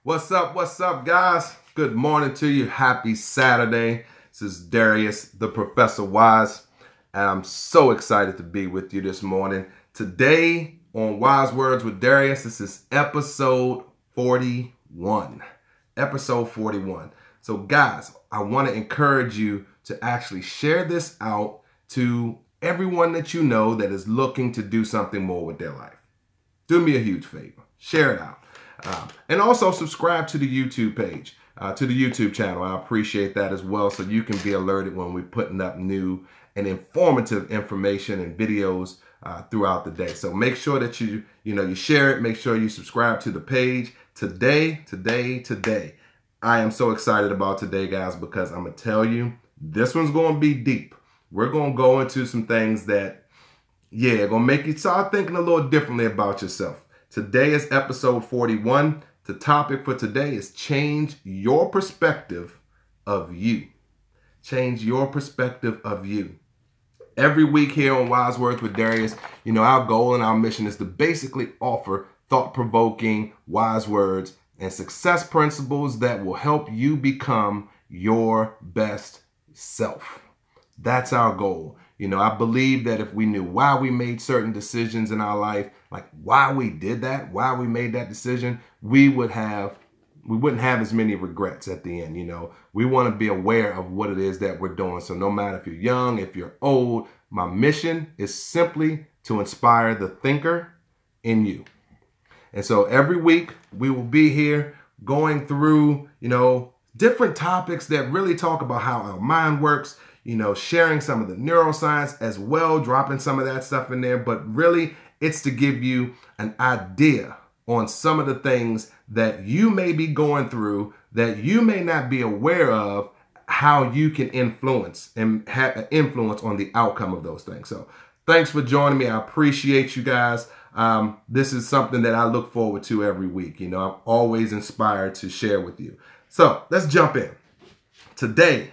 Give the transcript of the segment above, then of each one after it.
What's up, guys? Good morning to you. Happy Saturday. This is Darius, the Professor Wise, and I'm so excited to be with you this morning. Today on Wise Words with Darius, this is episode 41. Episode 41. So, guys, I want to encourage you to actually share this out to everyone that you know that is looking to do something more with their life. Do me a huge favor. Share it out. And also subscribe to the YouTube page, to the YouTube channel. I appreciate that as well, so you can be alerted when we're putting up new and informative information and videos throughout the day. So make sure that you share it. Make sure you subscribe to the page. Today, I am so excited about today, guys, because I'm going to tell you, this one's going to be deep. We're going to go into some things that, going to make you start thinking a little differently about yourself. Today is episode 41. The topic for today is change your perspective of you. Change your perspective of you. Every week here on Wise Words with Darius, our goal and our mission is to basically offer thought-provoking wise words and success principles that will help you become your best self. That's our goal. I believe that if we knew why we made certain decisions in our life, like why we did that, why we made that decision, we wouldn't have as many regrets at the end. We want to be aware of what it is that we're doing. So no matter if you're young, if you're old, my mission is simply to inspire the thinker in you. And so every week we will be here going through, different topics that really talk about how our mind works, sharing some of the neuroscience as well, dropping some of that stuff in there. But really, it's to give you an idea on some of the things that you may be going through that you may not be aware of, how you can influence and have an influence on the outcome of those things. So thanks for joining me. I appreciate you guys. This is something that I look forward to every week. I'm always inspired to share with you. So let's jump in. Today,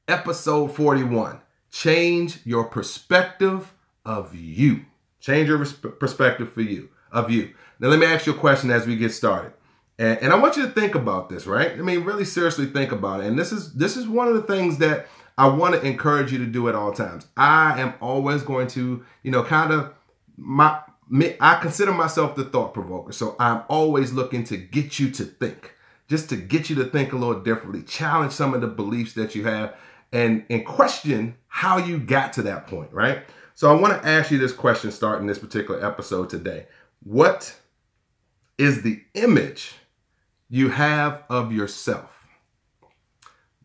episode 41, change your perspective of you. Change your perspective of you. Now, let me ask you a question as we get started. And I want you to think about this, right? Really seriously think about it. And this is one of the things that I want to encourage you to do at all times. I am always going to, I consider myself the thought provoker. So I'm always looking to get you to think, just to get you to think a little differently, challenge some of the beliefs that you have, and question how you got to that point, right? So I want to ask you this question starting this particular episode today. What is the image you have of yourself?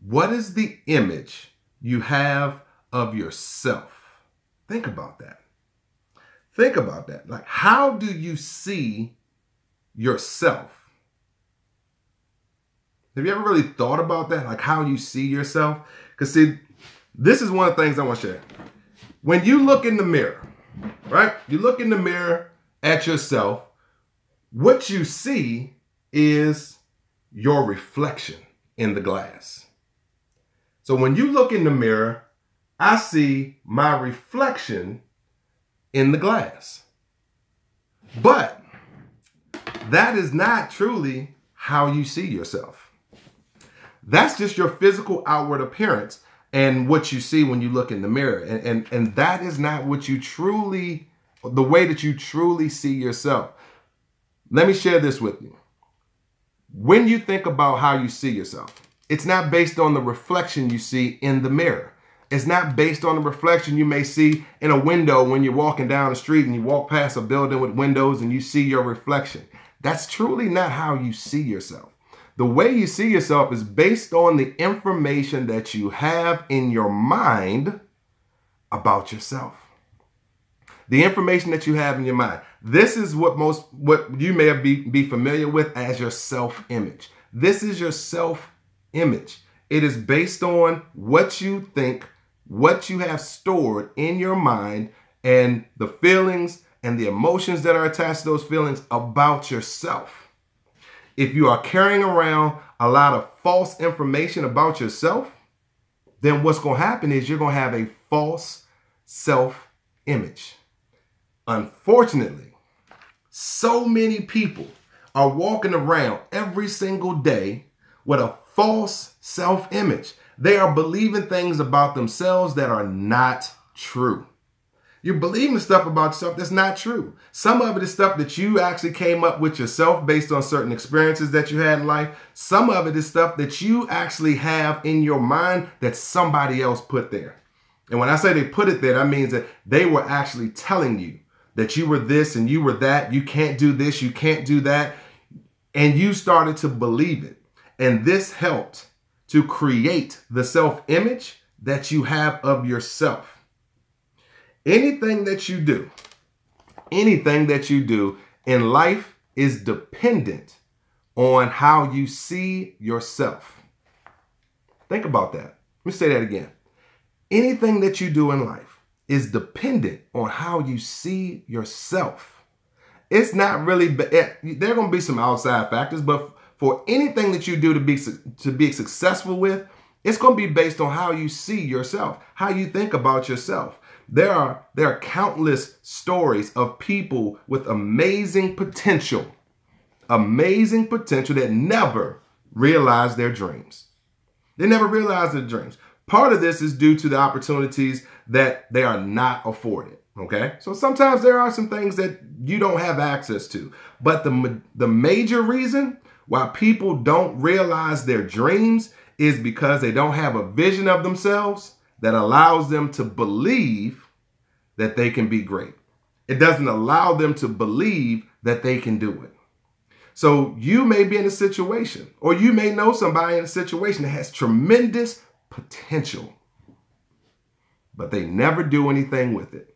What is the image you have of yourself? Think about that. Think about that. Like, how do you see yourself? Have you ever really thought about that? Like how you see yourself? Because see, this is one of the things I want to share. When you look in the mirror, right? You look in the mirror at yourself, what you see is your reflection in the glass. So when you look in the mirror, I see my reflection in the glass. But that is not truly how you see yourself. That's just your physical outward appearance and what you see when you look in the mirror. And that is not what you truly, the way that you truly see yourself. Let me share this with you. When you think about how you see yourself, it's not based on the reflection you see in the mirror. It's not based on the reflection you may see in a window when you're walking down the street and you walk past a building with windows and you see your reflection. That's truly not how you see yourself. The way you see yourself is based on the information that you have in your mind about yourself. The information that you have in your mind. This is what you may be familiar with as your self-image. This is your self-image. It is based on what you think, what you have stored in your mind, and the feelings and the emotions that are attached to those feelings about yourself. If you are carrying around a lot of false information about yourself, then what's going to happen is you're going to have a false self-image. Unfortunately, so many people are walking around every single day with a false self-image. They are believing things about themselves that are not true. You're believing stuff about yourself that's not true. Some of it is stuff that you actually came up with yourself based on certain experiences that you had in life. Some of it is stuff that you actually have in your mind that somebody else put there. And when I say they put it there, that means that they were actually telling you that you were this and you were that. You can't do this, you can't do that. And you started to believe it. And this helped to create the self-image that you have of yourself. Anything that you do in life is dependent on how you see yourself. Think about that. Let me say that again. Anything that you do in life is dependent on how you see yourself. It's not really, there are going to be some outside factors, but for anything that you do to be successful with, it's going to be based on how you see yourself, how you think about yourself. There are countless stories of people with amazing potential that never realized their dreams. They never realized their dreams. Part of this is due to the opportunities that they are not afforded. Okay, so sometimes there are some things that you don't have access to, but the major reason why people don't realize their dreams is because they don't have a vision of themselves that allows them to believe that they can be great. It doesn't allow them to believe that they can do it. So you may be in a situation, or you may know somebody in a situation that has tremendous potential, but they never do anything with it.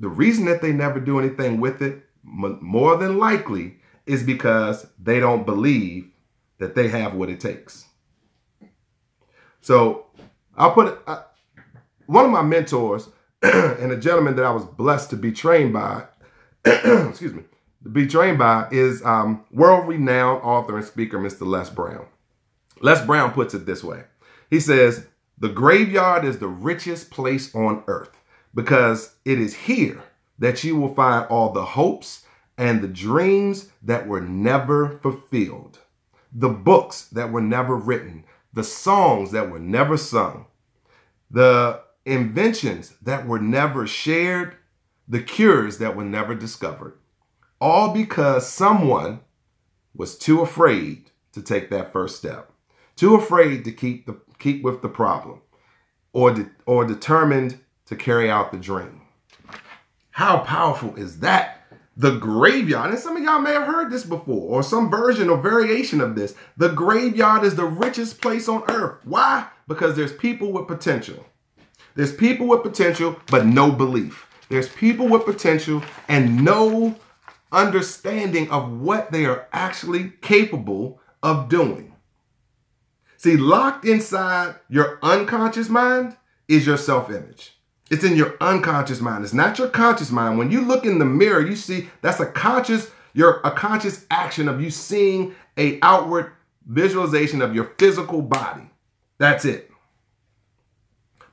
The reason that they never do anything with it, more than likely, is because they don't believe that they have what it takes. So I'll put one of my mentors and a gentleman that I was blessed to be trained by, is world-renowned author and speaker, Mr. Les Brown. Les Brown puts it this way. He says, the graveyard is the richest place on earth because it is here that you will find all the hopes and the dreams that were never fulfilled, the books that were never written, the songs that were never sung, the inventions that were never shared, the cures that were never discovered, all because someone was too afraid to take that first step, too afraid to keep with the problem, or determined to carry out the dream. How powerful is that? The graveyard, and some of y'all may have heard this before, or some version or variation of this. The graveyard is the richest place on earth. Why? Because there's people with potential. There's people with potential, but no belief. There's people with potential and no understanding of what they are actually capable of doing. See, locked inside your unconscious mind is your self-image. It's in your unconscious mind. It's not your conscious mind. When you look in the mirror, you see that's a conscious action of you seeing an outward visualization of your physical body. That's it.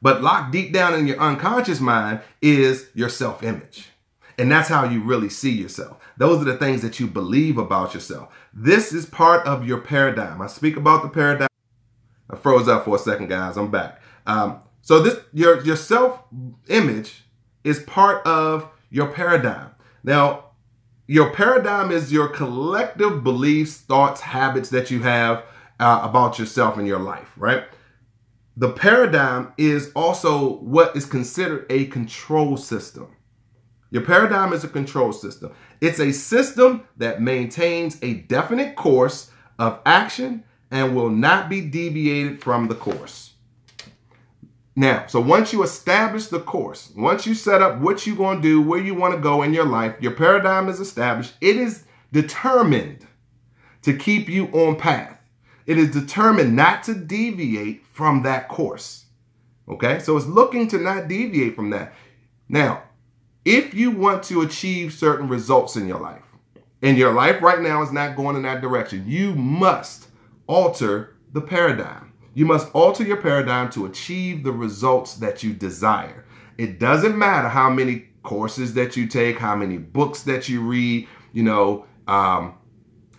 But locked deep down in your unconscious mind is your self-image. And that's how you really see yourself. Those are the things that you believe about yourself. This is part of your paradigm. I speak about the paradigm. I froze up for a second, guys. I'm back. So this your self-image is part of your paradigm. Now, your paradigm is your collective beliefs, thoughts, habits that you have about yourself in your life, right? The paradigm is also what is considered a control system. Your paradigm is a control system. It's a system that maintains a definite course of action and will not be deviated from the course. Now, so once you establish the course, once you set up what you're going to do, where you want to go in your life, your paradigm is established. It is determined to keep you on path. It is determined not to deviate from that course. Okay, so it's looking to not deviate from that. Now, if you want to achieve certain results in your life, and your life right now is not going in that direction, you must alter the paradigm. You must alter your paradigm to achieve the results that you desire. It doesn't matter how many courses that you take, how many books that you read,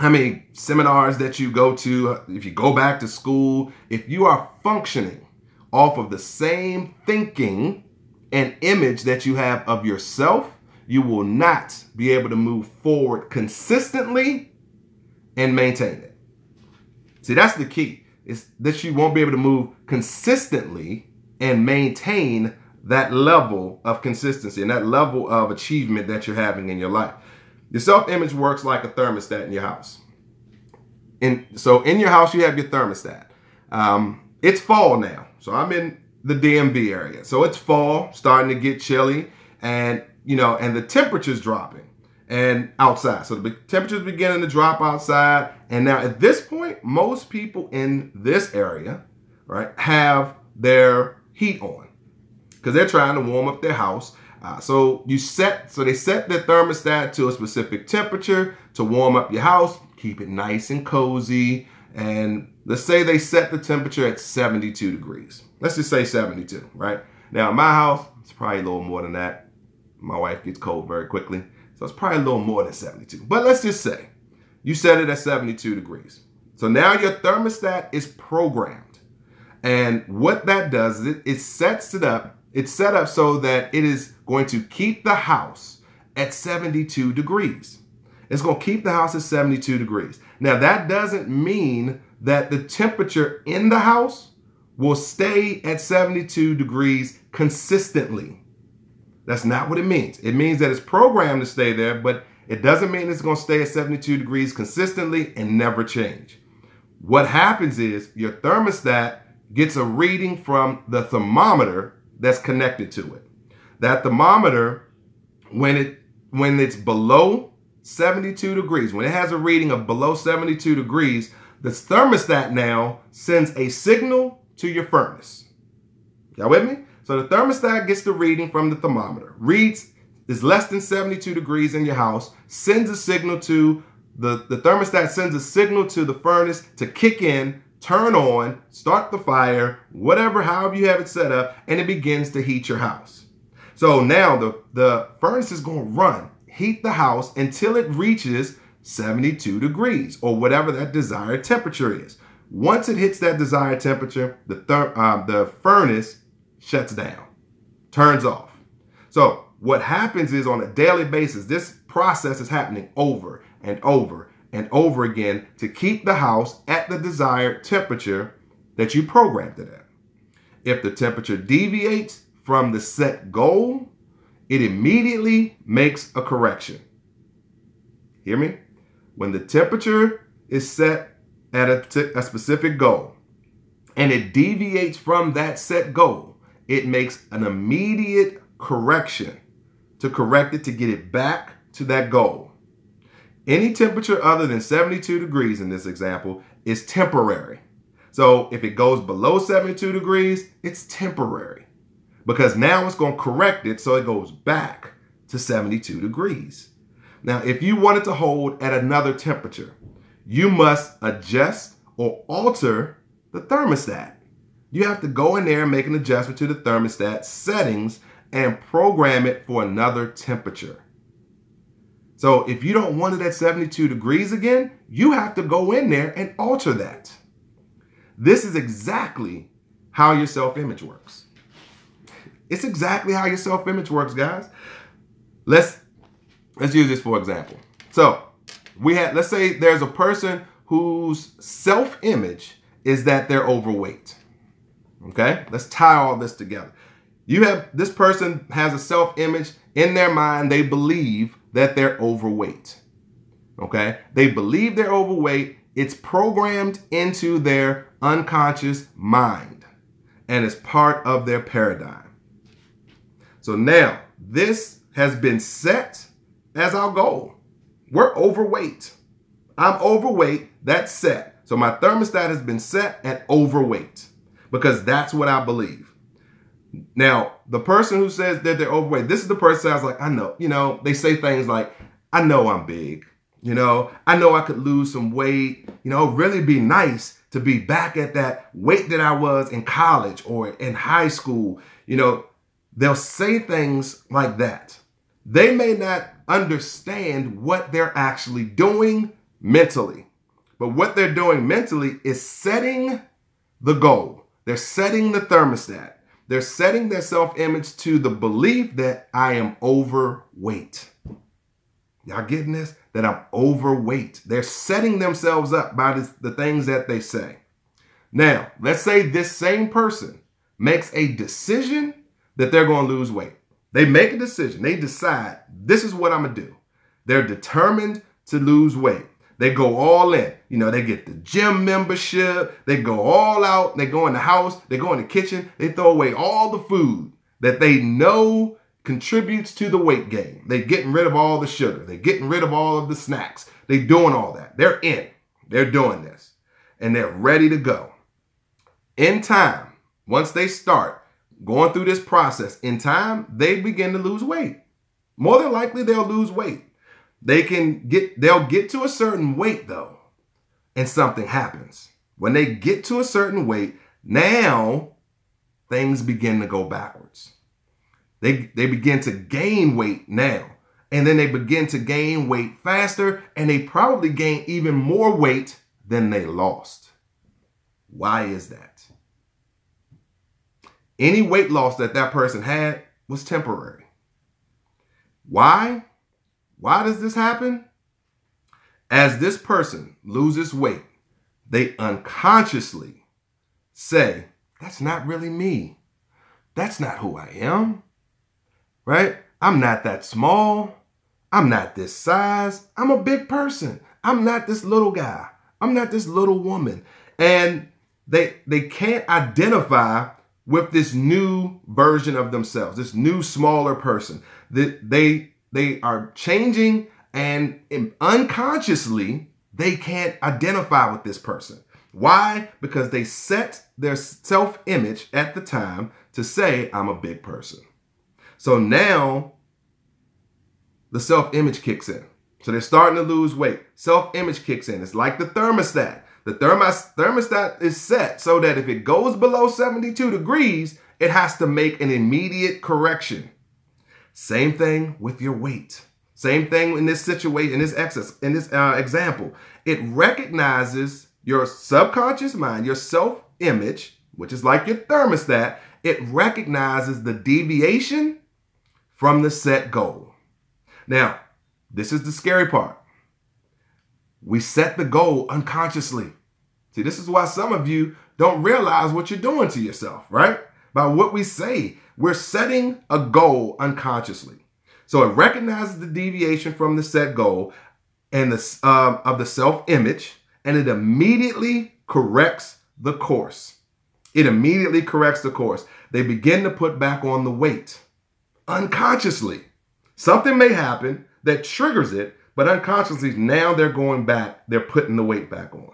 how many seminars that you go to, if you go back to school, if you are functioning off of the same thinking and image that you have of yourself, you will not be able to move forward consistently and maintain it. See, that's the key. It's that you won't be able to move consistently and maintain that level of consistency and that level of achievement that you're having in your life. Your self-image works like a thermostat in your house. So in your house, you have your thermostat. It's fall now. So I'm in the DMV area. So it's fall, starting to get chilly, and the temperature's dropping and outside. So the temperature's beginning to drop outside. And now at this point, most people in this area, right, have their heat on because they're trying to warm up their house. So they set their thermostat to a specific temperature to warm up your house, keep it nice and cozy. And let's say they set the temperature at 72 degrees. Let's just say 72, right? Now in my house, it's probably a little more than that. My wife gets cold very quickly, so it's probably a little more than 72. But let's just say you set it at 72 degrees. So now your thermostat is programmed. And what that does is it sets it up. It's set up so that it is going to keep the house at 72 degrees. It's going to keep the house at 72 degrees. Now, that doesn't mean that the temperature in the house will stay at 72 degrees consistently. That's not what it means. It means that it's programmed to stay there, but it doesn't mean it's going to stay at 72 degrees consistently and never change. What happens is your thermostat gets a reading from the thermometer that's connected to it. That thermometer, when it's below 72 degrees, when it has a reading of below 72 degrees, the thermostat now sends a signal to your furnace. Y'all with me? So the thermostat gets the reading from the thermometer, reads is less than 72 degrees in your house, sends a signal to the thermostat sends a signal to the furnace to kick in, turn on, start the fire, whatever, however you have it set up, and it begins to heat your house. So now the furnace is going to run, heat the house until it reaches 72 degrees or whatever that desired temperature is. Once it hits that desired temperature, the furnace shuts down, turns off. So what happens is on a daily basis, this process is happening over and over and over again to keep the house at the desired temperature that you programmed it at. If the temperature deviates from the set goal, it immediately makes a correction. Hear me? When the temperature is set at a specific goal and it deviates from that set goal, it makes an immediate correction to correct it to get it back to that goal. Any temperature other than 72 degrees in this example is temporary. So if it goes below 72 degrees, it's temporary because now it's going to correct it so it goes back to 72 degrees. Now, if you want it to hold at another temperature, you must adjust or alter the thermostat. You have to go in there and make an adjustment to the thermostat settings and program it for another temperature. So if you don't want it at 72 degrees again, you have to go in there and alter that. This is exactly how your self-image works. It's exactly how your self-image works, guys. Let's use this for example. So let's say there's a person whose self-image is that they're overweight. Okay, let's tie all this together. This person has a self-image in their mind. They believe that they're overweight. Okay, they believe they're overweight. It's programmed into their unconscious mind and is part of their paradigm. So now this has been set as our goal. We're overweight. I'm overweight. That's set. So my thermostat has been set at overweight because that's what I believe. Now, the person who says that they're overweight, this is the person I was like, I know, they say things like, I know I'm big, I know I could lose some weight, it'd really be nice to be back at that weight that I was in college or in high school. They'll say things like that. They may not understand what they're actually doing mentally. But what they're doing mentally is setting the goal. They're setting the thermostat. They're setting their self-image to the belief that I am overweight. Y'all getting this? That I'm overweight. They're setting themselves up by the things that they say. Now, let's say this same person makes a decision that they're going to lose weight. They make a decision. They decide, this is what I'm going to do. They're determined to lose weight. They go all in. You know, they get the gym membership. They go all out. They go in the house. They go in the kitchen. They throw away all the food that they know contributes to the weight gain. They're getting rid of all the sugar. They're getting rid of all of the snacks. They're doing all that. They're in. They're doing this. And they're ready to go. In time, once they start going through this process, in time, they begin to lose weight. More than likely, they'll lose weight. They'll get to a certain weight though, and something happens. When they get to a certain weight, now things begin to go backwards. They begin to gain weight now, and then they begin to gain weight faster, and they probably gain even more weight than they lost. Why is that? Any weight loss that person had was temporary. Why? Why does this happen? As this person loses weight, they unconsciously say, that's not really me. That's not who I am, right? I'm not that small. I'm not this size. I'm a big person. I'm not this little guy. I'm not this little woman. And they can't identify with this new version of themselves, this new smaller person. They are changing, and unconsciously, they can't identify with this person. Why? Because they set their self-image at the time to say, I'm a big person. So now the self-image kicks in. So they're starting to lose weight. Self-image kicks in. It's like the thermostat. The thermostat is set so that if it goes below 72 degrees, it has to make an immediate correction. Same thing with your weight. Same thing in this situation, in this example. It recognizes your subconscious mind, your self-image, which is like your thermostat. It recognizes the deviation from the set goal. Now, this is the scary part. We set the goal unconsciously. See, this is why some of you don't realize what you're doing to yourself, right? By what we say, we're setting a goal unconsciously. So it recognizes the deviation from the set goal and of the self-image, and it immediately corrects the course. It immediately corrects the course. They begin to put back on the weight unconsciously. Something may happen that triggers it, but unconsciously, now they're going back, they're putting the weight back on.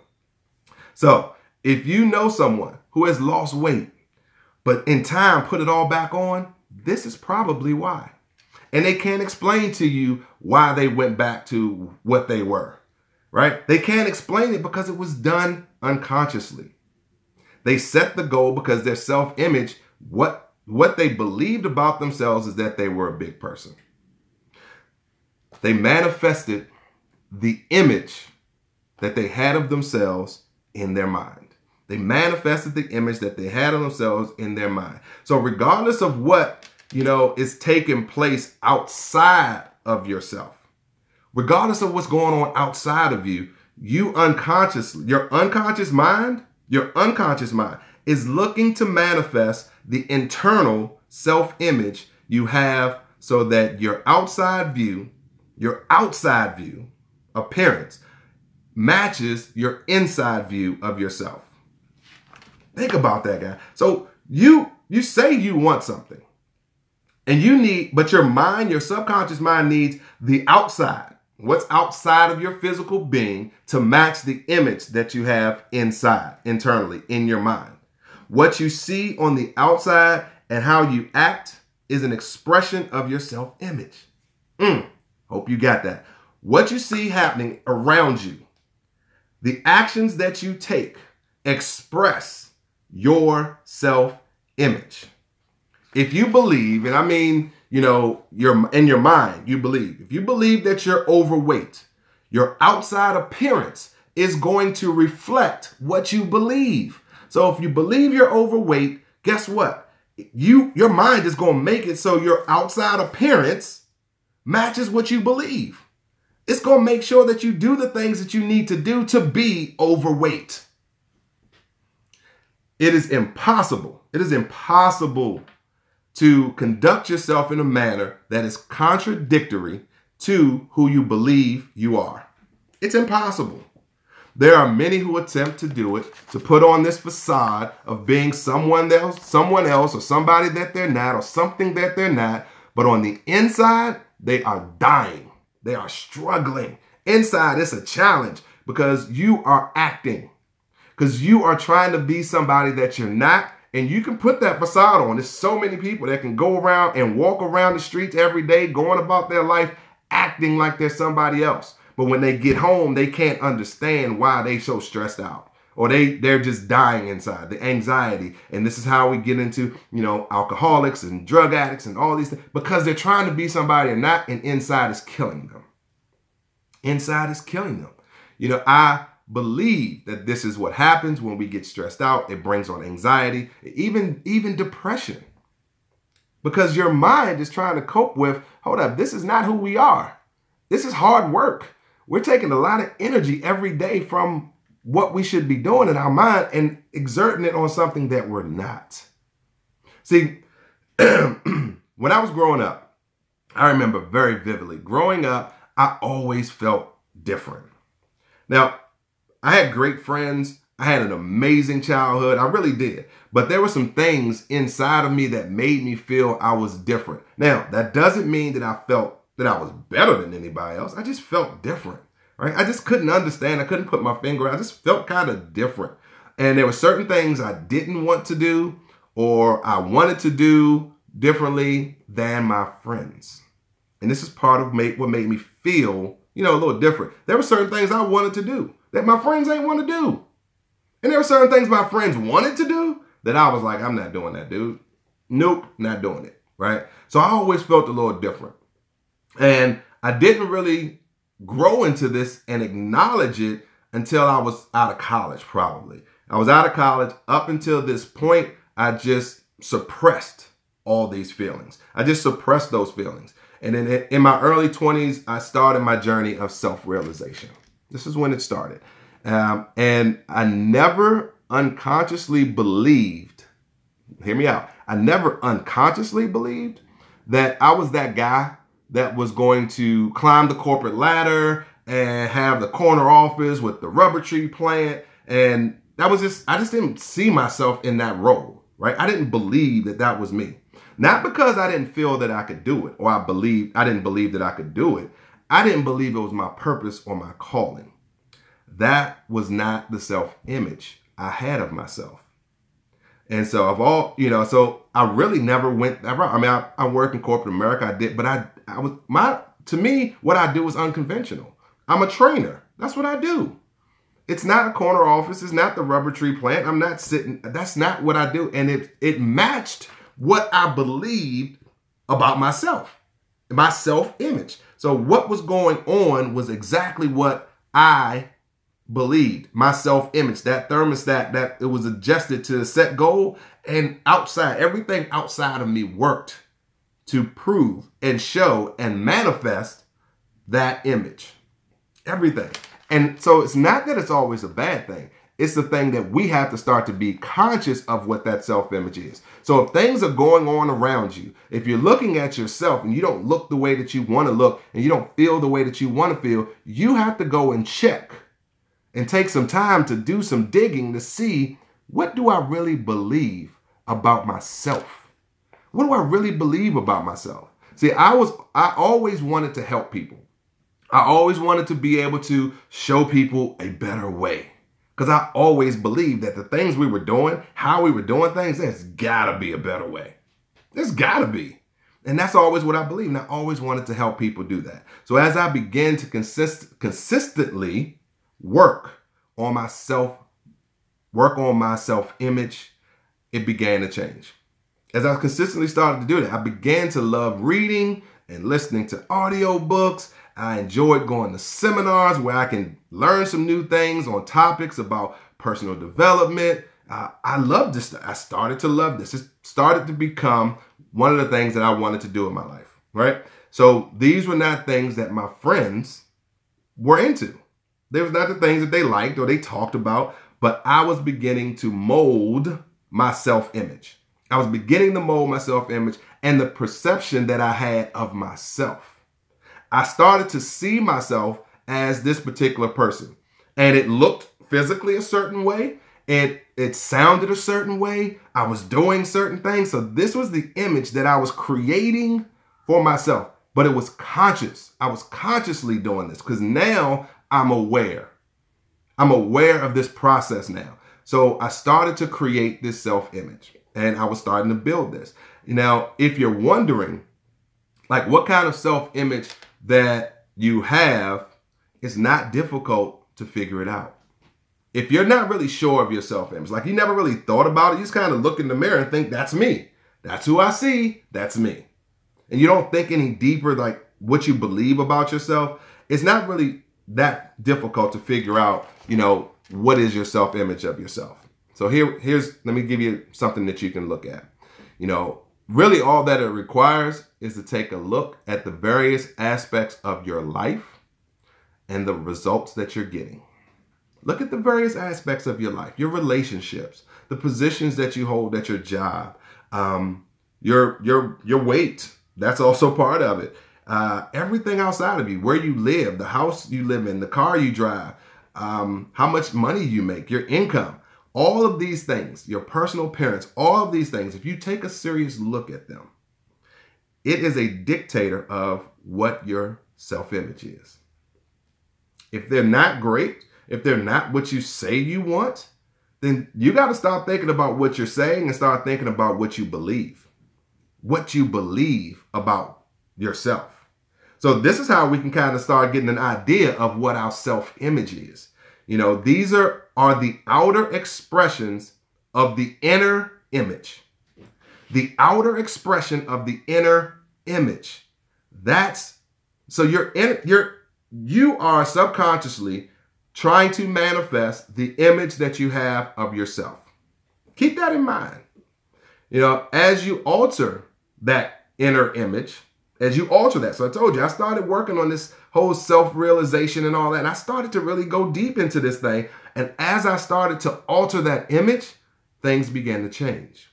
So if you know someone who has lost weight, but in time put it all back on, this is probably why. And they can't explain to you why they went back to what they were, right? They can't explain it because it was done unconsciously. They set the goal because their self-image, what they believed about themselves is that they were a big person. They manifested the image that they had of themselves in their mind. They manifested the image that they had of themselves in their mind. So regardless of what, is taking place outside of yourself, regardless of what's going on outside of you, your unconscious mind is looking to manifest the internal self-image you have so that your outside view appearance matches your inside view of yourself. Think about that, guy. So you say you want something and but your mind, your subconscious mind needs the outside, what's outside of your physical being to match the image that you have internally in your mind. What you see on the outside and how you act is an expression of your self-image. Hope you got that. What you see happening around you, the actions that you take express your self-image. If you believe, and I mean, you're in your mind, you believe. If you believe that you're overweight, Your outside appearance is going to reflect what you believe. So if you believe you're overweight, guess what? Your mind is going to make it so your outside appearance matches what you believe. It's going to make sure that you do the things that you need to do to be overweight. It is impossible. It is impossible to conduct yourself in a manner that is contradictory to who you believe you are. It's impossible. There are many who attempt to do it, to put on this facade of being someone else, or somebody that they're not, or something that they're not. But on the inside, they are dying. They are struggling. Inside, it's a challenge because you are acting, because you are trying to be somebody that you're not. And you can put that facade on. There's so many people that can go around and walk around the streets every day, going about their life, acting like they're somebody else. But when they get home, they can't understand why they're so stressed out, or they're just dying inside, the anxiety. And this is how we get into, alcoholics and drug addicts and all these things, because they're trying to be somebody or not, and inside is killing them. Inside is killing them. I believe that this is what happens when we get stressed out. It brings on anxiety, even depression, because your mind is trying to cope with, hold up, this is not who we are. This is hard work. We're taking a lot of energy every day from what we should be doing in our mind and exerting it on something that we're not. See, when I was growing up, I remember very vividly, growing up, I always felt different. Now, I had great friends. I had an amazing childhood. I really did. But there were some things inside of me that made me feel I was different. Now, that doesn't mean that I felt that I was better than anybody else. I just felt different, right? I just couldn't understand. I couldn't put my finger. I just felt kind of different. And there were certain things I didn't want to do, or I wanted to do differently than my friends. And this is part of what made me feel, a little different. There were certain things I wanted to do that my friends ain't want to do. And there were certain things my friends wanted to do that I was like, I'm not doing that, dude. Nope, not doing it, right? So I always felt a little different. And I didn't really grow into this and acknowledge it until I was out of college, probably. I was out of college. Up until this point, I just suppressed all these feelings. I just suppressed those feelings. And then in my early 20s, I started my journey of self-realization. This is when it started. And I never unconsciously believed, hear me out, I never unconsciously believed that I was that guy that was going to climb the corporate ladder and have the corner office with the rubber tree plant. And I just didn't see myself in that role, right? I didn't believe that was me. Not because I didn't feel that I could do it, or I didn't believe that I could do it. I didn't believe it was my purpose or my calling. That was not the self-image I had of myself. And so so I really never went that route. I mean, I work in corporate America. I did, but to me, what I do is unconventional. I'm a trainer. That's what I do. It's not a corner office. It's not the rubber tree plant. I'm not sitting. That's not what I do. And it matched what I believed about myself, my self-image. So what was going on was exactly what I believed, my self-image, that thermostat, that it was adjusted to a set goal, and everything outside of me worked to prove and show and manifest that image. Everything. And so it's not that it's always a bad thing. It's the thing that we have to start to be conscious of what that self-image is. So if things are going on around you, if you're looking at yourself and you don't look the way that you want to look, and you don't feel the way that you want to feel, you have to go and check and take some time to do some digging to see, what do I really believe about myself? What do I really believe about myself? See, I always wanted to help people. I always wanted to be able to show people a better way. Because I always believed that the things we were doing, how we were doing things, there's gotta be a better way. There's gotta be. And that's always what I believed. And I always wanted to help people do that. So as I began to consistently work on my self-image, it began to change. As I consistently started to do that, I began to love reading and listening to audiobooks. I enjoyed going to seminars where I can learn some new things on topics about personal development. I loved this. I started to love this. It started to become one of the things that I wanted to do in my life, right? So these were not things that my friends were into. They was not the things that they liked or they talked about, but I was beginning to mold my self-image. I was beginning to mold my self-image and the perception that I had of myself. I started to see myself as this particular person, and it looked physically a certain way. It sounded a certain way. I was doing certain things. So this was the image that I was creating for myself, but it was conscious. I was consciously doing this because now I'm aware. I'm aware of this process now. So I started to create this self-image and I was starting to build this. Now, if you're wondering, like what kind of self-image that you have, it's not difficult to figure it out. If you're not really sure of your self-image, like you never really thought about it, you just kind of look in the mirror and think, that's me. That's who I see. That's me. And you don't think any deeper, like what you believe about yourself. It's not really that difficult to figure out, what is your self-image of yourself. So let me give you something that you can look at. Really all that it requires is to take a look at the various aspects of your life and the results that you're getting. Look at the various aspects of your life, your relationships, the positions that you hold at your job, your weight. That's also part of it. Everything outside of you, where you live, the house you live in, the car you drive, how much money you make, your income, all of these things, your personal appearance, all of these things, if you take a serious look at them, it is a dictator of what your self-image is. If they're not great, if they're not what you say you want, then you got to stop thinking about what you're saying and start thinking about what you believe. What you believe about yourself. So this is how we can kind of start getting an idea of what our self-image is. These are the outer expressions of the inner image. The outer expression of the inner image. So you are subconsciously trying to manifest the image that you have of yourself. Keep that in mind. As you alter that inner image, so I told you, I started working on this whole self-realization and all that. And I started to really go deep into this thing. And as I started to alter that image, things began to change.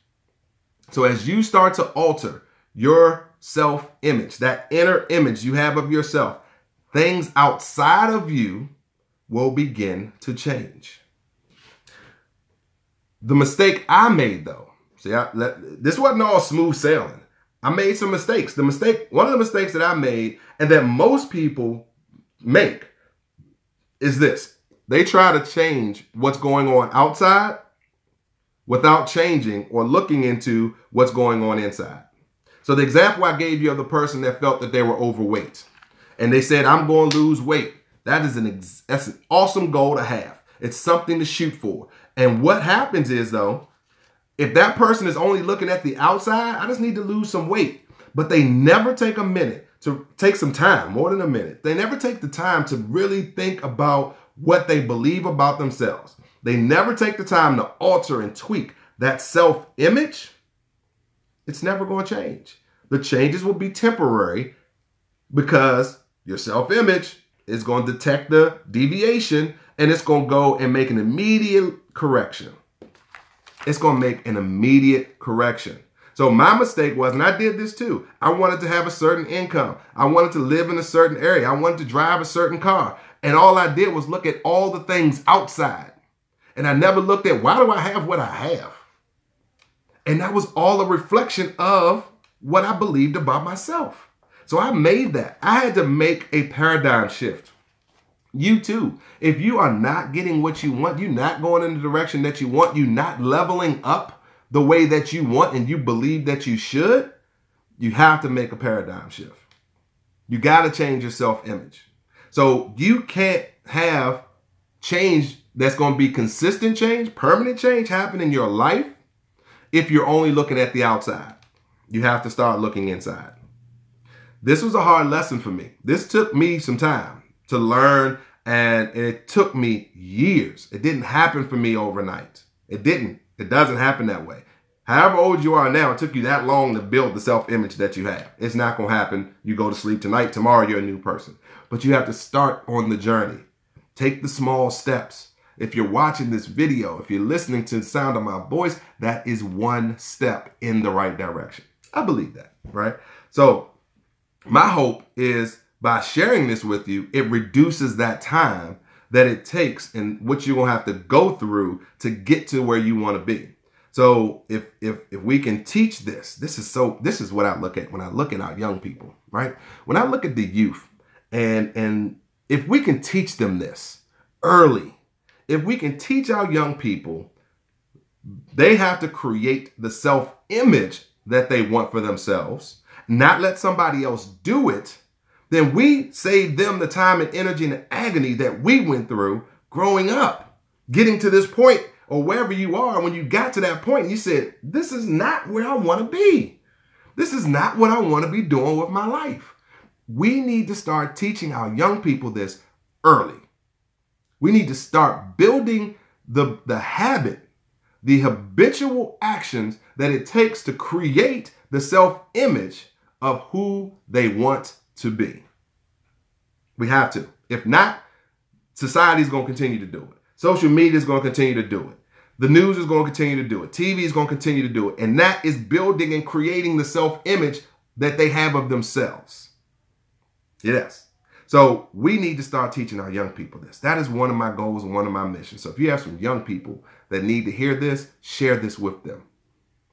So as you start to alter your self-image, that inner image you have of yourself, things outside of you will begin to change. The mistake I made, though, this wasn't all smooth sailing. I made some mistakes. One of the mistakes that I made and that most people make is this. They try to change what's going on outside without changing or looking into what's going on inside. So the example I gave you of the person that felt that they were overweight and they said, I'm going to lose weight. That's an awesome goal to have. It's something to shoot for. And what happens is, though, if that person is only looking at the outside, I just need to lose some weight. But they never take a minute to take some time, more than a minute. They never take the time to really think about what they believe about themselves. They never take the time to alter and tweak that self-image. It's never going to change. The changes will be temporary because your self-image is going to detect the deviation and it's going to go and make an immediate correction. It's going to make an immediate correction. So my mistake was, and I did this too, I wanted to have a certain income. I wanted to live in a certain area. I wanted to drive a certain car. And all I did was look at all the things outside. And I never looked at, why do I have what I have? And that was all a reflection of what I believed about myself. So I made that. I had to make a paradigm shift. You too. If you are not getting what you want, you're not going in the direction that you want, you're not leveling up the way that you want and you believe that you should, you have to make a paradigm shift. You got to change your self-image. So you can't have change that's going to be consistent change, permanent change happen in your life if you're only looking at the outside. You have to start looking inside. This was a hard lesson for me. This took me some time to learn, and it took me years. It didn't happen for me overnight. It didn't. It doesn't happen that way. However old you are now, it took you that long to build the self-image that you have. It's not going to happen. You go to sleep tonight, tomorrow you're a new person. But you have to start on the journey. Take the small steps. If you're watching this video, if you're listening to the sound of my voice, that is one step in the right direction. I believe that, right? So my hope is by sharing this with you, it reduces that time that it takes and what you're going to have to go through to get to where you want to be. So if we can teach this is what I look at when I look at our young people, right? When I look at the youth and if we can teach them this early, if we can teach our young people, they have to create the self-image that they want for themselves, not let somebody else do it, then we save them the time and energy and the agony that we went through growing up, getting to this point or wherever you are. When you got to that point, you said, this is not where I want to be. This is not what I want to be doing with my life. We need to start teaching our young people this early. We need to start building the habit, the habitual actions that it takes to create the self-image of who they want to be. We have to. If not, society is going to continue to do it. Social media is going to continue to do it. The news is going to continue to do it. TV is going to continue to do it. And that is building and creating the self-image that they have of themselves. Yes. So we need to start teaching our young people this. That is one of my goals and one of my missions. So if you have some young people that need to hear this, share this with them.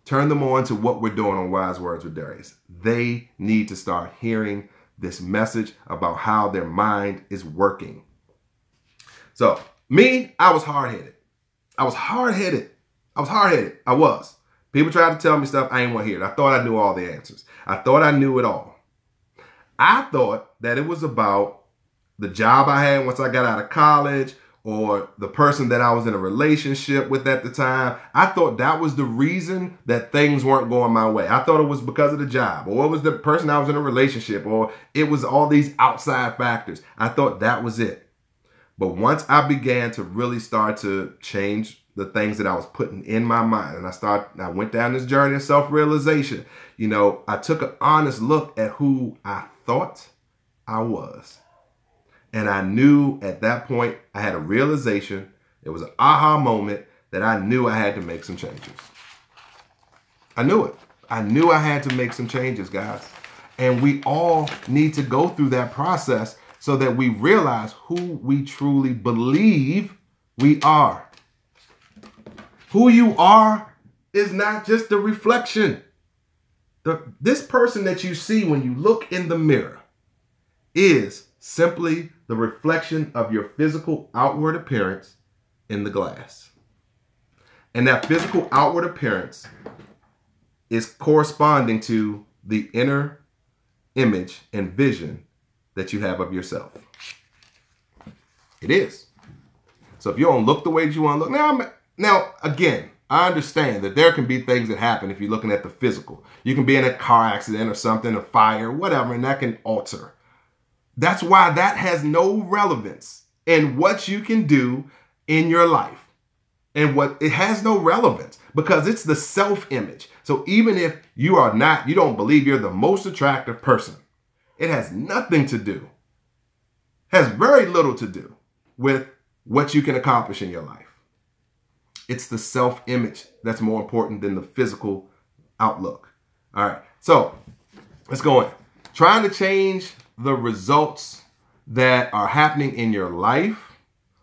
Turn them on to what we're doing on Wise Words with Darius. They need to start hearing this message about how their mind is working. So me, I was hard-headed. I was. People tried to tell me stuff I didn't want to hear. I thought I knew all the answers. I thought I knew it all. I thought that it was about the job I had once I got out of college or the person that I was in a relationship with at the time. I thought that was the reason that things weren't going my way. I thought it was because of the job, or it was the person I was in a relationship, or it was all these outside factors. I thought that was it. But once I began to really start to change the things that I was putting in my mind, and I went down this journey of self-realization, I took an honest look at who I thought I was. And I knew at that point, I had a realization, it was an aha moment that I knew I had to make some changes. I knew it. I knew I had to make some changes, guys. And we all need to go through that process so that we realize who we truly believe we are. Who you are is not just a reflection. This person that you see when you look in the mirror is simply the reflection of your physical outward appearance in the glass. And that physical outward appearance is corresponding to the inner image and vision that you have of yourself. It is. So if you don't look the way that you want to look, now again, I understand that there can be things that happen if you're looking at the physical. You can be in a car accident or something, a fire, whatever, and that can alter. That's why that has no relevance in what you can do in your life. And it has no relevance because it's the self-image. So even if you don't believe you're the most attractive person, it has nothing to do, has very little to do with what you can accomplish in your life. It's the self-image that's more important than the physical outlook. All right, so let's go in. Trying to change the results that are happening in your life,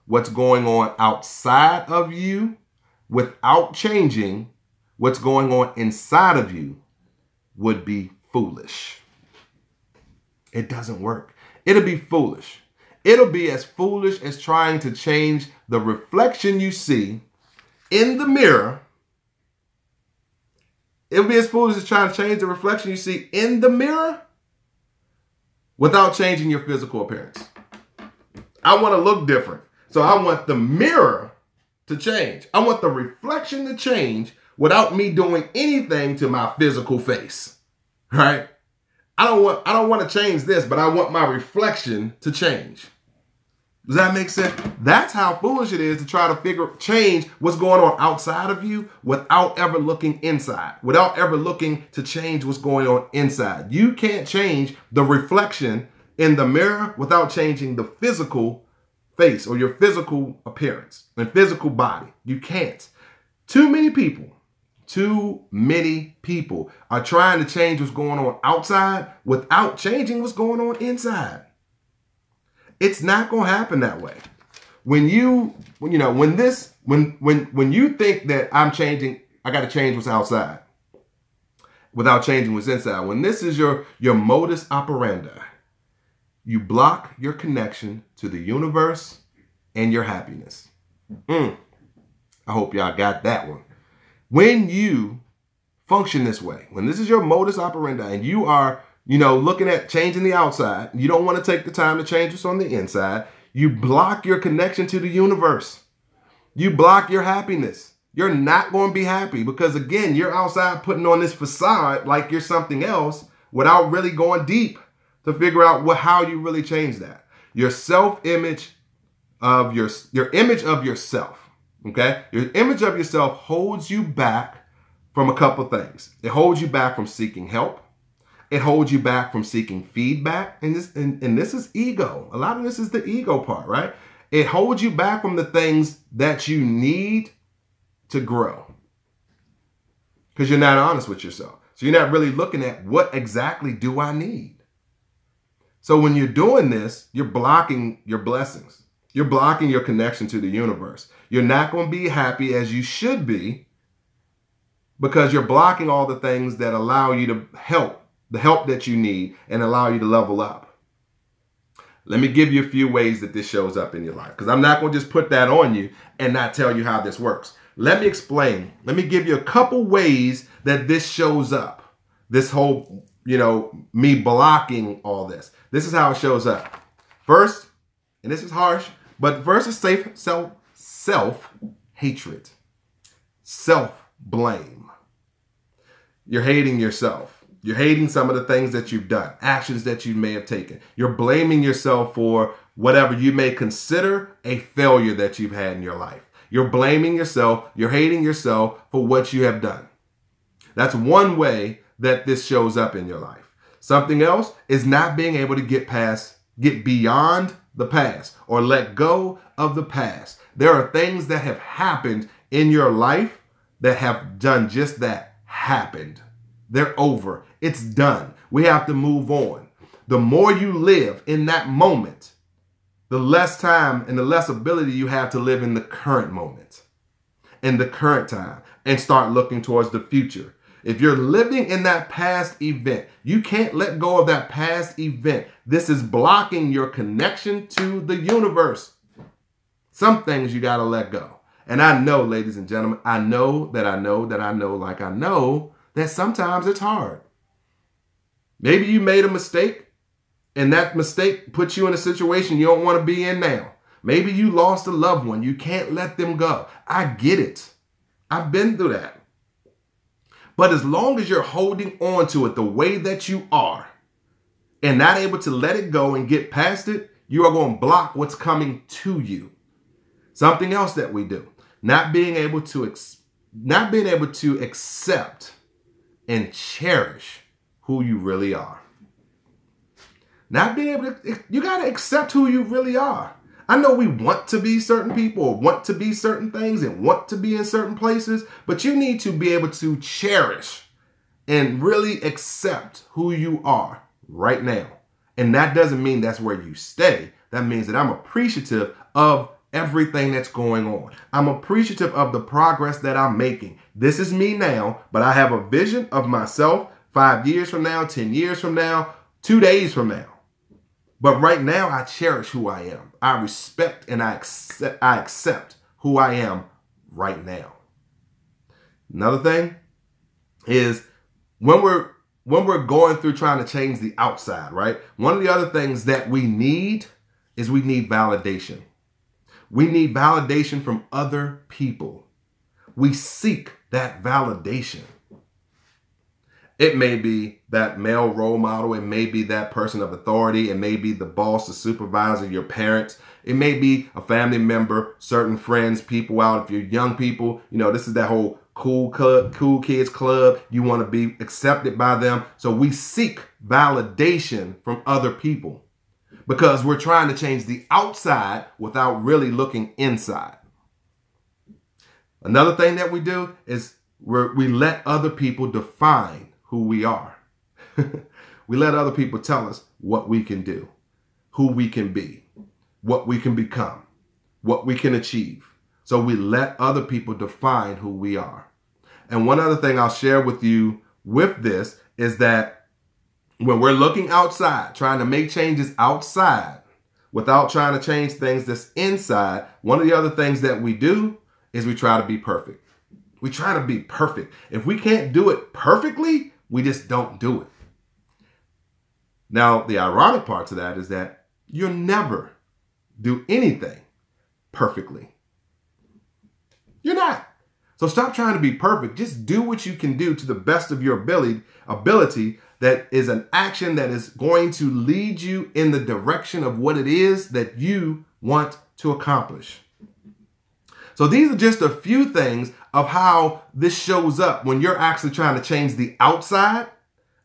what's going on outside of you, without changing what's going on inside of you would be foolish. It doesn't work. It'll be foolish. It'll be as foolish as trying to change the reflection you see in the mirror. It'll be as foolish as trying to change the reflection you see in the mirror without changing your physical appearance. I want to look different. So I want the mirror to change. I want the reflection to change without me doing anything to my physical face, right? I don't want to change this, but I want my reflection to change. Does that make sense? That's how foolish it is to try to change what's going on outside of you without ever looking inside, without ever looking to change what's going on inside. You can't change the reflection in the mirror without changing the physical face or your physical appearance and physical body. You can't. Too many people are trying to change what's going on outside without changing what's going on inside. It's not going to happen that way. When you think that I got to change what's outside without changing what's inside. When this is your modus operandi, you block your connection to the universe and your happiness. I hope y'all got that one. When you function this way, when this is your modus operandi and you are looking at changing the outside, you don't want to take the time to change what's on the inside, you block your connection to the universe. You block your happiness. You're not going to be happy because, again, you're outside putting on this facade like you're something else without really going deep to figure out how you really change that. Your self-image of your image of yourself, okay? Your image of yourself holds you back from a couple things. It holds you back from seeking help. It holds you back from seeking feedback. And this is ego. A lot of this is the ego part, right? It holds you back from the things that you need to grow. Because you're not honest with yourself. So you're not really looking at what exactly do I need. So when you're doing this, you're blocking your blessings. You're blocking your connection to the universe. You're not going to be happy as you should be because you're blocking all the things that allow you to the help that you need and allow you to level up. Let me give you a few ways that this shows up in your life because I'm not going to just put that on you and not tell you how this works. Let me explain. Let me give you a couple ways that this shows up. This whole, me blocking all this. This is how it shows up. First, and this is harsh, but first is self-hatred, self-blame. You're hating yourself. You're hating some of the things that you've done, actions that you may have taken. You're blaming yourself for whatever you may consider a failure that you've had in your life. You're blaming yourself. You're hating yourself for what you have done. That's one way that this shows up in your life. Something else is not being able to get beyond the past or let go of the past. There are things that have happened in your life that have done just that, happened. They're over. It's done. We have to move on. The more you live in that moment, the less time and the less ability you have to live in the current moment, in the current time, and start looking towards the future. If you're living in that past event, you can't let go of that past event. This is blocking your connection to the universe. Some things you got to let go. And I know, ladies and gentlemen, I know that sometimes it's hard. Maybe you made a mistake and that mistake puts you in a situation you don't want to be in now. Maybe you lost a loved one. You can't let them go. I get it. I've been through that. But as long as you're holding on to it the way that you are and not able to let it go and get past it, you are going to block what's coming to you. Something else that we do, not being able to accept and cherish who you really are. Not being able to, you got to accept who you really are. I know we want to be certain people or want to be certain things and want to be in certain places, but you need to be able to cherish and really accept who you are right now. And that doesn't mean that's where you stay. That means that I'm appreciative of everything that's going on. I'm appreciative of the progress that I'm making. This is me now, but I have a vision of myself 5 years from now, 10 years from now, 2 days from now. But right now, I cherish who I am. I respect and I accept who I am right now. Another thing is when we're going through trying to change the outside, right? One of the other things that we need is we need validation. We need validation from other people. We seek that validation. It may be that male role model. It may be that person of authority. It may be the boss, the supervisor, your parents. It may be a family member, certain friends, people out. If you're young people, this is that whole cool kids club. You want to be accepted by them. So we seek validation from other people because we're trying to change the outside without really looking inside. Another thing that we do is we let other people define who we are. We let other people tell us what we can do, who we can be, what we can become, what we can achieve. So we let other people define who we are. And one other thing I'll share with you with this is that when we're looking outside, trying to make changes outside without trying to change things that's inside, one of the other things that we do is we try to be perfect. We try to be perfect. If we can't do it perfectly, we just don't do it. Now, the ironic part to that is that you'll never do anything perfectly. You're not. So stop trying to be perfect. Just do what you can do to the best of your ability that is an action that is going to lead you in the direction of what it is that you want to accomplish. So these are just a few things of how this shows up when you're actually trying to change the outside,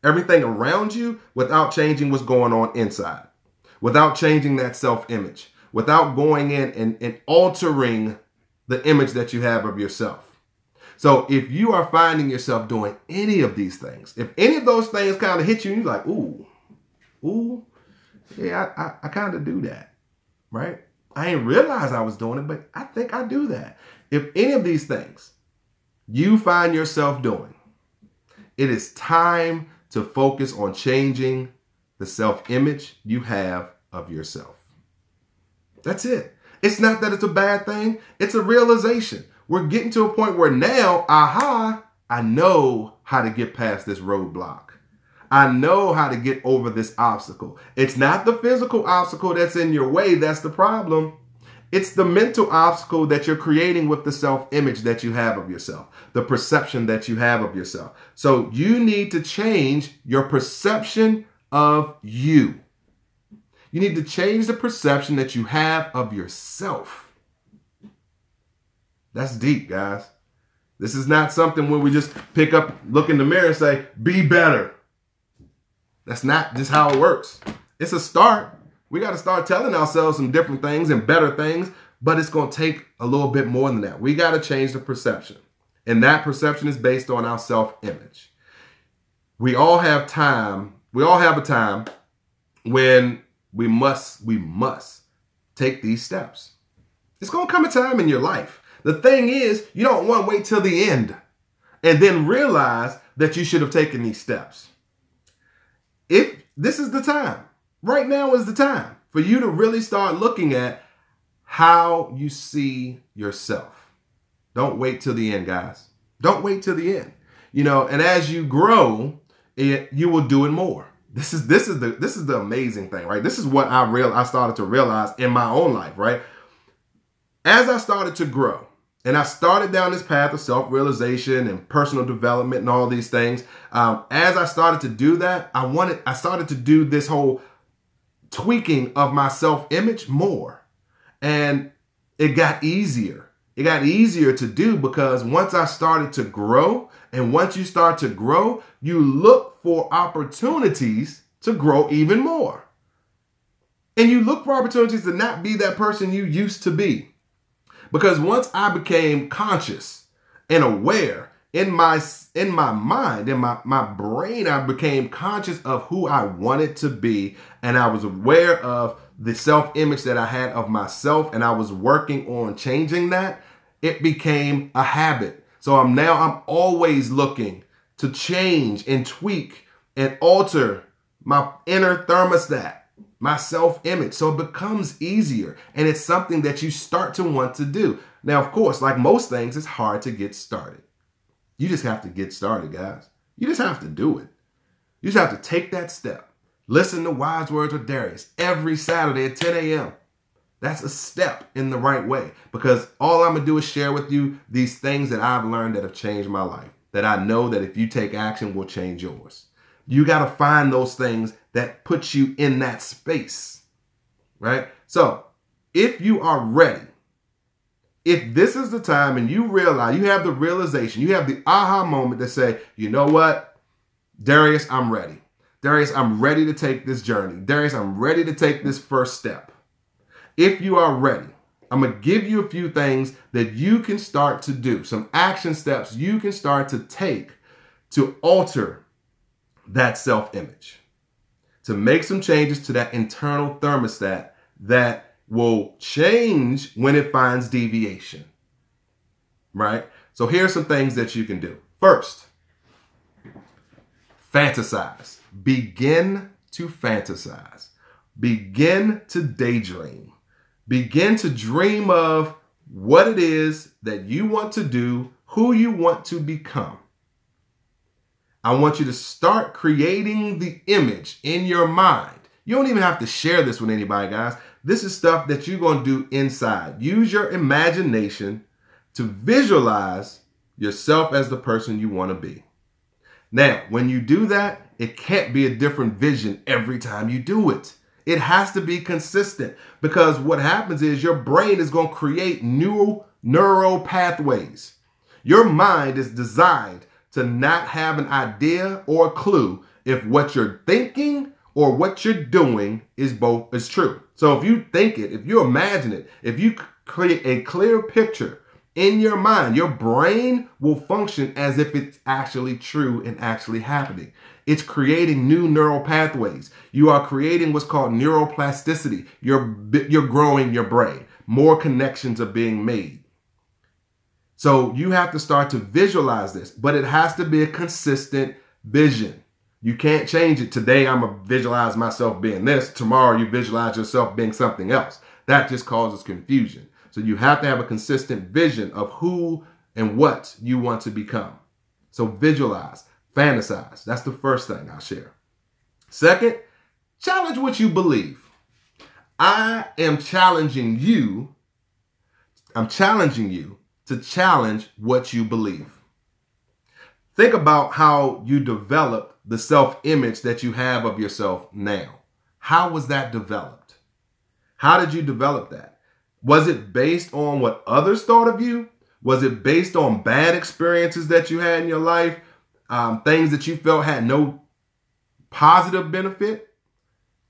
everything around you, without changing what's going on inside, without changing that self-image, without going in and altering the image that you have of yourself. So if you are finding yourself doing any of these things, if any of those things kind of hit you and you're like, ooh, yeah, I kind of do that, right? I didn't realize I was doing it, but I think I do that. If any of these things you find yourself doing, it is time to focus on changing the self-image you have of yourself. That's it. It's not that it's a bad thing. It's a realization. We're getting to a point where now, I know how to get past this roadblock. I know how to get over this obstacle. It's not the physical obstacle that's in your way that's the problem. It's the mental obstacle that you're creating with the self-image that you have of yourself, the perception that you have of yourself. So you need to change your perception of you. You need to change the perception that you have of yourself. That's deep, guys. This is not something where we just pick up, look in the mirror and say, be better. That's not just how it works. It's a start. We got to start telling ourselves some different things and better things, but it's going to take a little bit more than that. We got to change the perception. And that perception is based on our self-image. We all have time. We all have a time when we must take these steps. It's going to come a time in your life. The thing is, you don't want to wait till the end and then realize that you should have taken these steps. If this is the time, right now is the time for you to really start looking at how you see yourself. Don't wait till the end, guys. Don't wait till the end. And as you grow, you will do it more. This is the amazing thing, right? This is what I started to realize in my own life, right? As I started to grow, and I started down this path of self-realization and personal development and all these things. As I started to do that, I started to do this whole tweaking of my self-image more. And it got easier. It got easier to do because once I started to grow, and once you start to grow, you look for opportunities to grow even more. And you look for opportunities to not be that person you used to be. Because once I became conscious and aware in my mind, in my brain, I became conscious of who I wanted to be. And I was aware of the self-image that I had of myself. And I was working on changing that. It became a habit. So I'm always looking to change and tweak and alter my inner thermostat, my self-image. So it becomes easier. And it's something that you start to want to do. Now, of course, like most things, it's hard to get started. You just have to get started, guys. You just have to do it. You just have to take that step. Listen to Wise Words with Darius every Saturday at 10 a.m. That's a step in the right way because all I'm going to do is share with you these things that I've learned that have changed my life. that I know that if you take action will change yours. You got to find those things that put you in that space, right? So if you are ready, if this is the time and you realize, you have the realization, you have the aha moment to say, you know what, Darius, I'm ready. Darius, I'm ready to take this journey. Darius, I'm ready to take this first step. If you are ready, I'm going to give you a few things that you can start to do, some action steps you can start to take to alter that self-image, to make some changes to that internal thermostat that will change when it finds deviation, right? So here's some things that you can do. First, fantasize. Begin to fantasize. Begin to daydream. Begin to dream of what it is that you want to do, who you want to become. I want you to start creating the image in your mind. You don't even have to share this with anybody, guys. This is stuff that you're going to do inside. Use your imagination to visualize yourself as the person you want to be. Now, when you do that, it can't be a different vision every time you do it. It has to be consistent, because what happens is your brain is going to create new neural pathways. Your mind is designed to not have an idea or a clue if what you're thinking or what you're doing is true. So if you think it, if you imagine it, if you create a clear picture in your mind, your brain will function as if it's actually true and actually happening. It's creating new neural pathways. You are creating what's called neuroplasticity. You're growing your brain. More connections are being made. So you have to start to visualize this, but it has to be a consistent vision. You can't change it. Today, I'm going to visualize myself being this. Tomorrow, you visualize yourself being something else. That just causes confusion. So you have to have a consistent vision of who and what you want to become. So visualize, fantasize. That's the first thing I'll share. Second, challenge what you believe. I am challenging you. I'm challenging you to challenge what you believe. Think about how you developed the self-image that you have of yourself now. How was that developed? How did you develop that? Was it based on what others thought of you? Was it based on bad experiences that you had in your life? Things that you felt had no positive benefit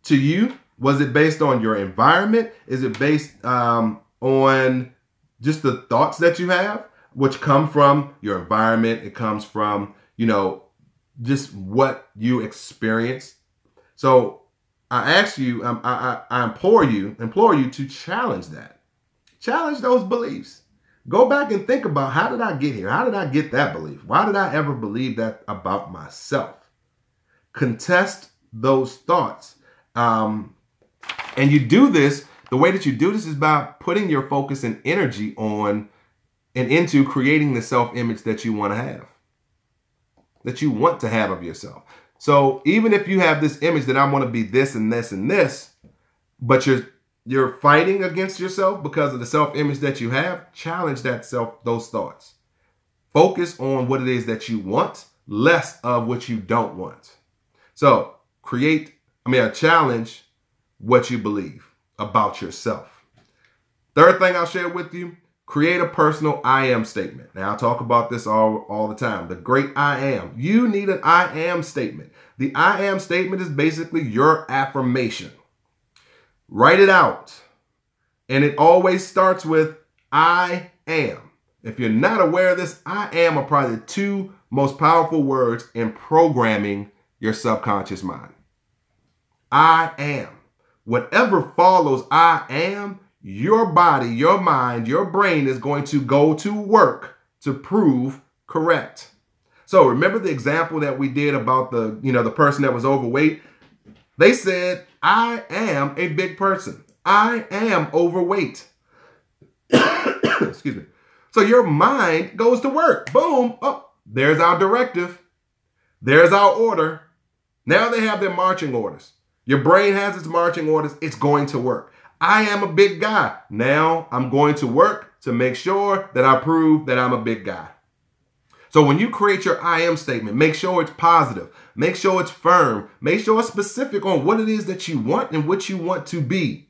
to you? Was it based on your environment? Is it based on just the thoughts that you have, which come from your environment? It comes from, just what you experience. So I ask you, I implore you to challenge that. Challenge those beliefs. Go back and think about, how did I get here? How did I get that belief? Why did I ever believe that about myself? Contest those thoughts. And you do this, the way that you do this is by putting your focus and energy on and into creating the self-image that you want to have, that you want to have of yourself. So even if you have this image that I want to be this and this and this, but you're fighting against yourself because of the self-image that you have, challenge those thoughts. Focus on what it is that you want, less of what you don't want. So challenge what you believe about yourself. Third thing I'll share with you, create a personal I am statement. Now, I talk about this all the time. The great I am. You need an I am statement. The I am statement is basically your affirmation. Write it out. And it always starts with I am. If you're not aware of this, I am are probably the two most powerful words in programming your subconscious mind. I am. Whatever follows I am, your body, your mind, your brain is going to go to work to prove correct. So remember the example that we did about the person that was overweight? They said, I am a big person. I am overweight. Excuse me. So your mind goes to work. Boom. Oh, there's our directive. There's our order. Now they have their marching orders. Your brain has its marching orders. It's going to work. I am a big guy. Now I'm going to work to make sure that I prove that I'm a big guy. So when you create your I am statement, make sure it's positive. Make sure it's firm. Make sure it's specific on what it is that you want and what you want to be.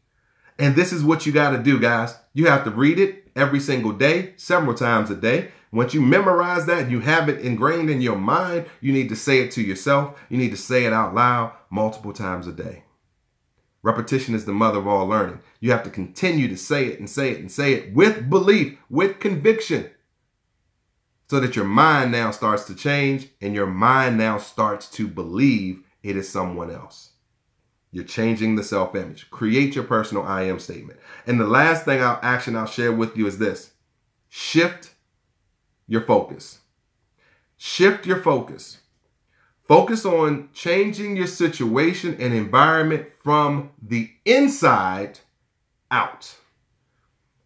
And this is what you got to do, guys. You have to read it every single day, several times a day. Once you memorize that, you have it ingrained in your mind, you need to say it to yourself. You need to say it out loud multiple times a day. Repetition is the mother of all learning. You have to continue to say it and say it and say it with belief, with conviction, so that your mind now starts to change and your mind now starts to believe it is someone else. You're changing the self-image. Create your personal I am statement. And the last thing I'll share with you is this. Shift your focus. Shift your focus. Focus on changing your situation and environment from the inside out.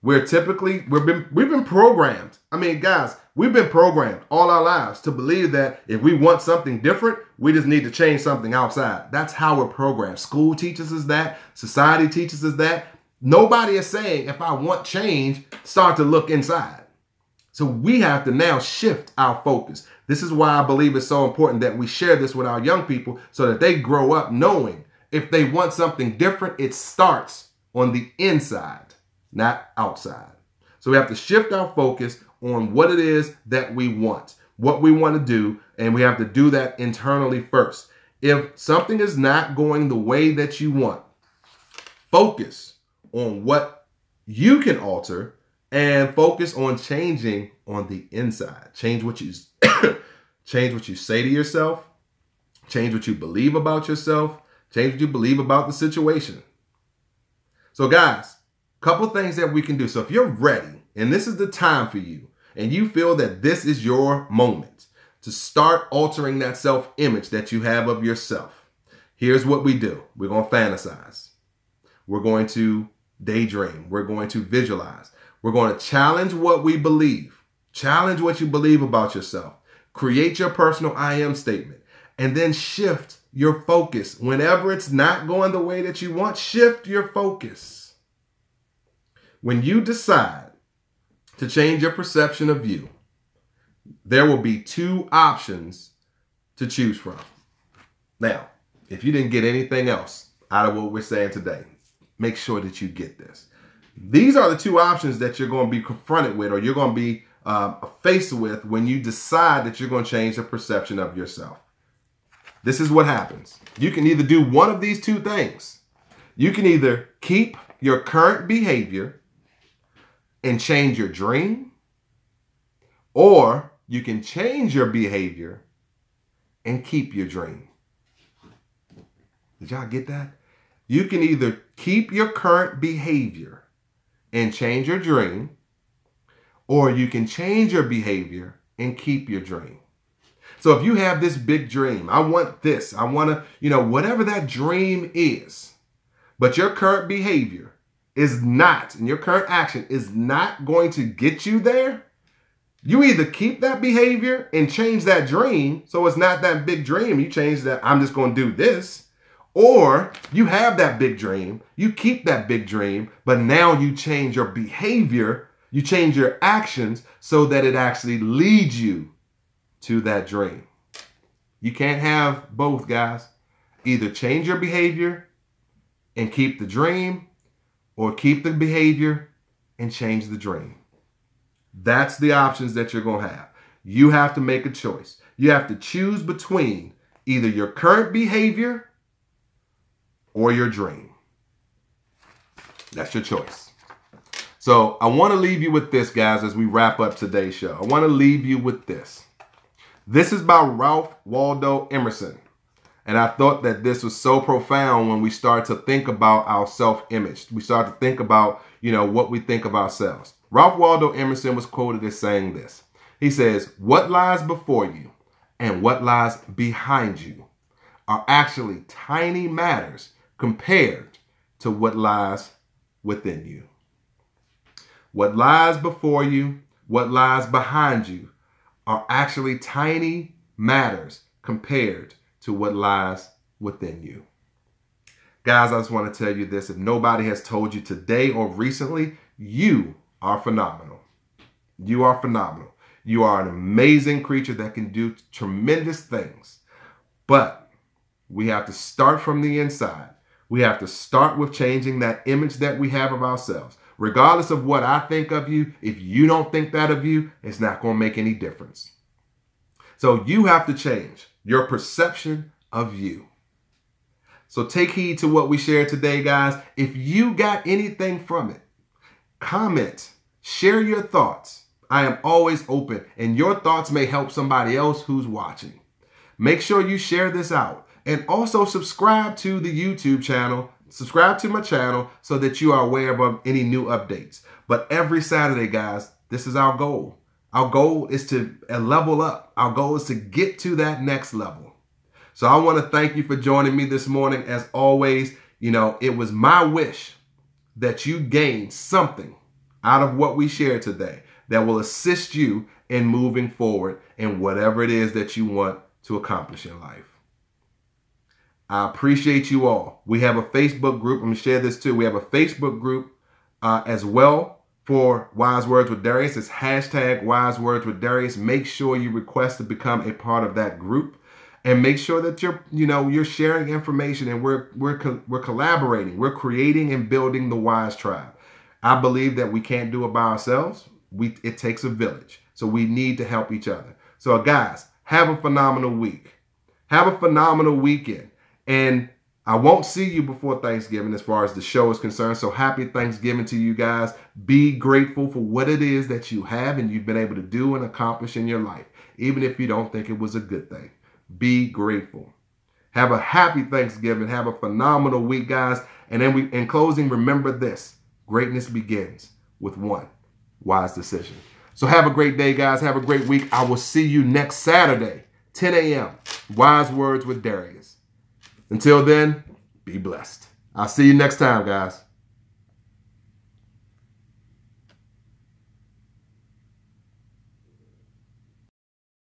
We've been programmed. I mean, guys, we've been programmed all our lives to believe that if we want something different, we just need to change something outside. That's how we're programmed. School teaches us that. Society teaches us that. Nobody is saying, if I want change, start to look inside. So we have to now shift our focus. This is why I believe it's so important that we share this with our young people so that they grow up knowing if they want something different, it starts on the inside, not outside. So we have to shift our focus on what it is that we want, what we want to do, and we have to do that internally first. If something is not going the way that you want, focus on what you can alter and focus on changing on the inside. Change what you change what you say to yourself, change what you believe about yourself, change what you believe about the situation. So guys, a couple things that we can do. So if you're ready and this is the time for you and you feel that this is your moment to start altering that self-image that you have of yourself, here's what we do. We're going to fantasize. We're going to daydream. We're going to visualize. We're going to challenge what we believe. Challenge what you believe about yourself. Create your personal I am statement. And then shift your focus. Whenever it's not going the way that you want, shift your focus. When you decide to change your perception of you, there will be two options to choose from. Now, if you didn't get anything else out of what we're saying today, make sure that you get this. These are the two options that you're going to be confronted with or you're going to be faced with when you decide that you're going to change the perception of yourself. This is what happens. You can either do one of these two things. You can either keep your current behavior and change your dream, or you can change your behavior and keep your dream. Did y'all get that? You can either keep your current behavior and change your dream, or you can change your behavior and keep your dream. So if you have this big dream, I want this, I want to, whatever that dream is, but your current behavior is not, and your current action is not going to get you there, you either keep that behavior and change that dream so it's not that big dream, you change that, I'm just going to do this, or you have that big dream, you keep that big dream, but now you change your behavior, you change your actions so that it actually leads you to that dream. You can't have both, guys. Either change your behavior and keep the dream, or keep the behavior and change the dream. That's the options that you're going to have. You have to make a choice. You have to choose between either your current behavior or your dream. That's your choice. So I want to leave you with this, guys, as we wrap up today's show. I want to leave you with this. This is by Ralph Waldo Emerson. And I thought that this was so profound when we start to think about our self-image. We start to think about, what we think of ourselves. Ralph Waldo Emerson was quoted as saying this. He says, "What lies before you and what lies behind you are actually tiny matters compared to what lies within you." What lies before you, what lies behind you are actually tiny matters compared to what lies within you. Guys, I just want to tell you this. If nobody has told you today or recently, you are phenomenal. You are phenomenal. You are an amazing creature that can do tremendous things. But we have to start from the inside. We have to start with changing that image that we have of ourselves. Regardless of what I think of you, if you don't think that of you, it's not going to make any difference. So you have to change your perception of you. So take heed to what we shared today, guys. If you got anything from it, comment, share your thoughts. I am always open, and your thoughts may help somebody else who's watching. Make sure you share this out, and also subscribe to the YouTube channel. Subscribe to my channel so that you are aware of any new updates. But every Saturday, guys, this is our goal. Our goal is to level up. Our goal is to get to that next level. So I want to thank you for joining me this morning. As always, it was my wish that you gain something out of what we shared today that will assist you in moving forward in whatever it is that you want to accomplish in life. I appreciate you all. We have a Facebook group. I'm going to share this too. We have a Facebook group as well for Wise Words with Darius. It's hashtag Wise Words with Darius. Make sure you request to become a part of that group, and make sure that you're sharing information, and we're collaborating. We're creating and building the Wise Tribe. I believe that we can't do it by ourselves. It takes a village. So we need to help each other. So guys, have a phenomenal week. Have a phenomenal weekend. And I won't see you before Thanksgiving as far as the show is concerned. So happy Thanksgiving to you guys. Be grateful for what it is that you have and you've been able to do and accomplish in your life, even if you don't think it was a good thing. Be grateful. Have a happy Thanksgiving. Have a phenomenal week, guys. And then in closing, remember this: greatness begins with one wise decision. So have a great day, guys. Have a great week. I will see you next Saturday, 10 a.m. Wise Words with Darius. Until then, be blessed. I'll see you next time, guys.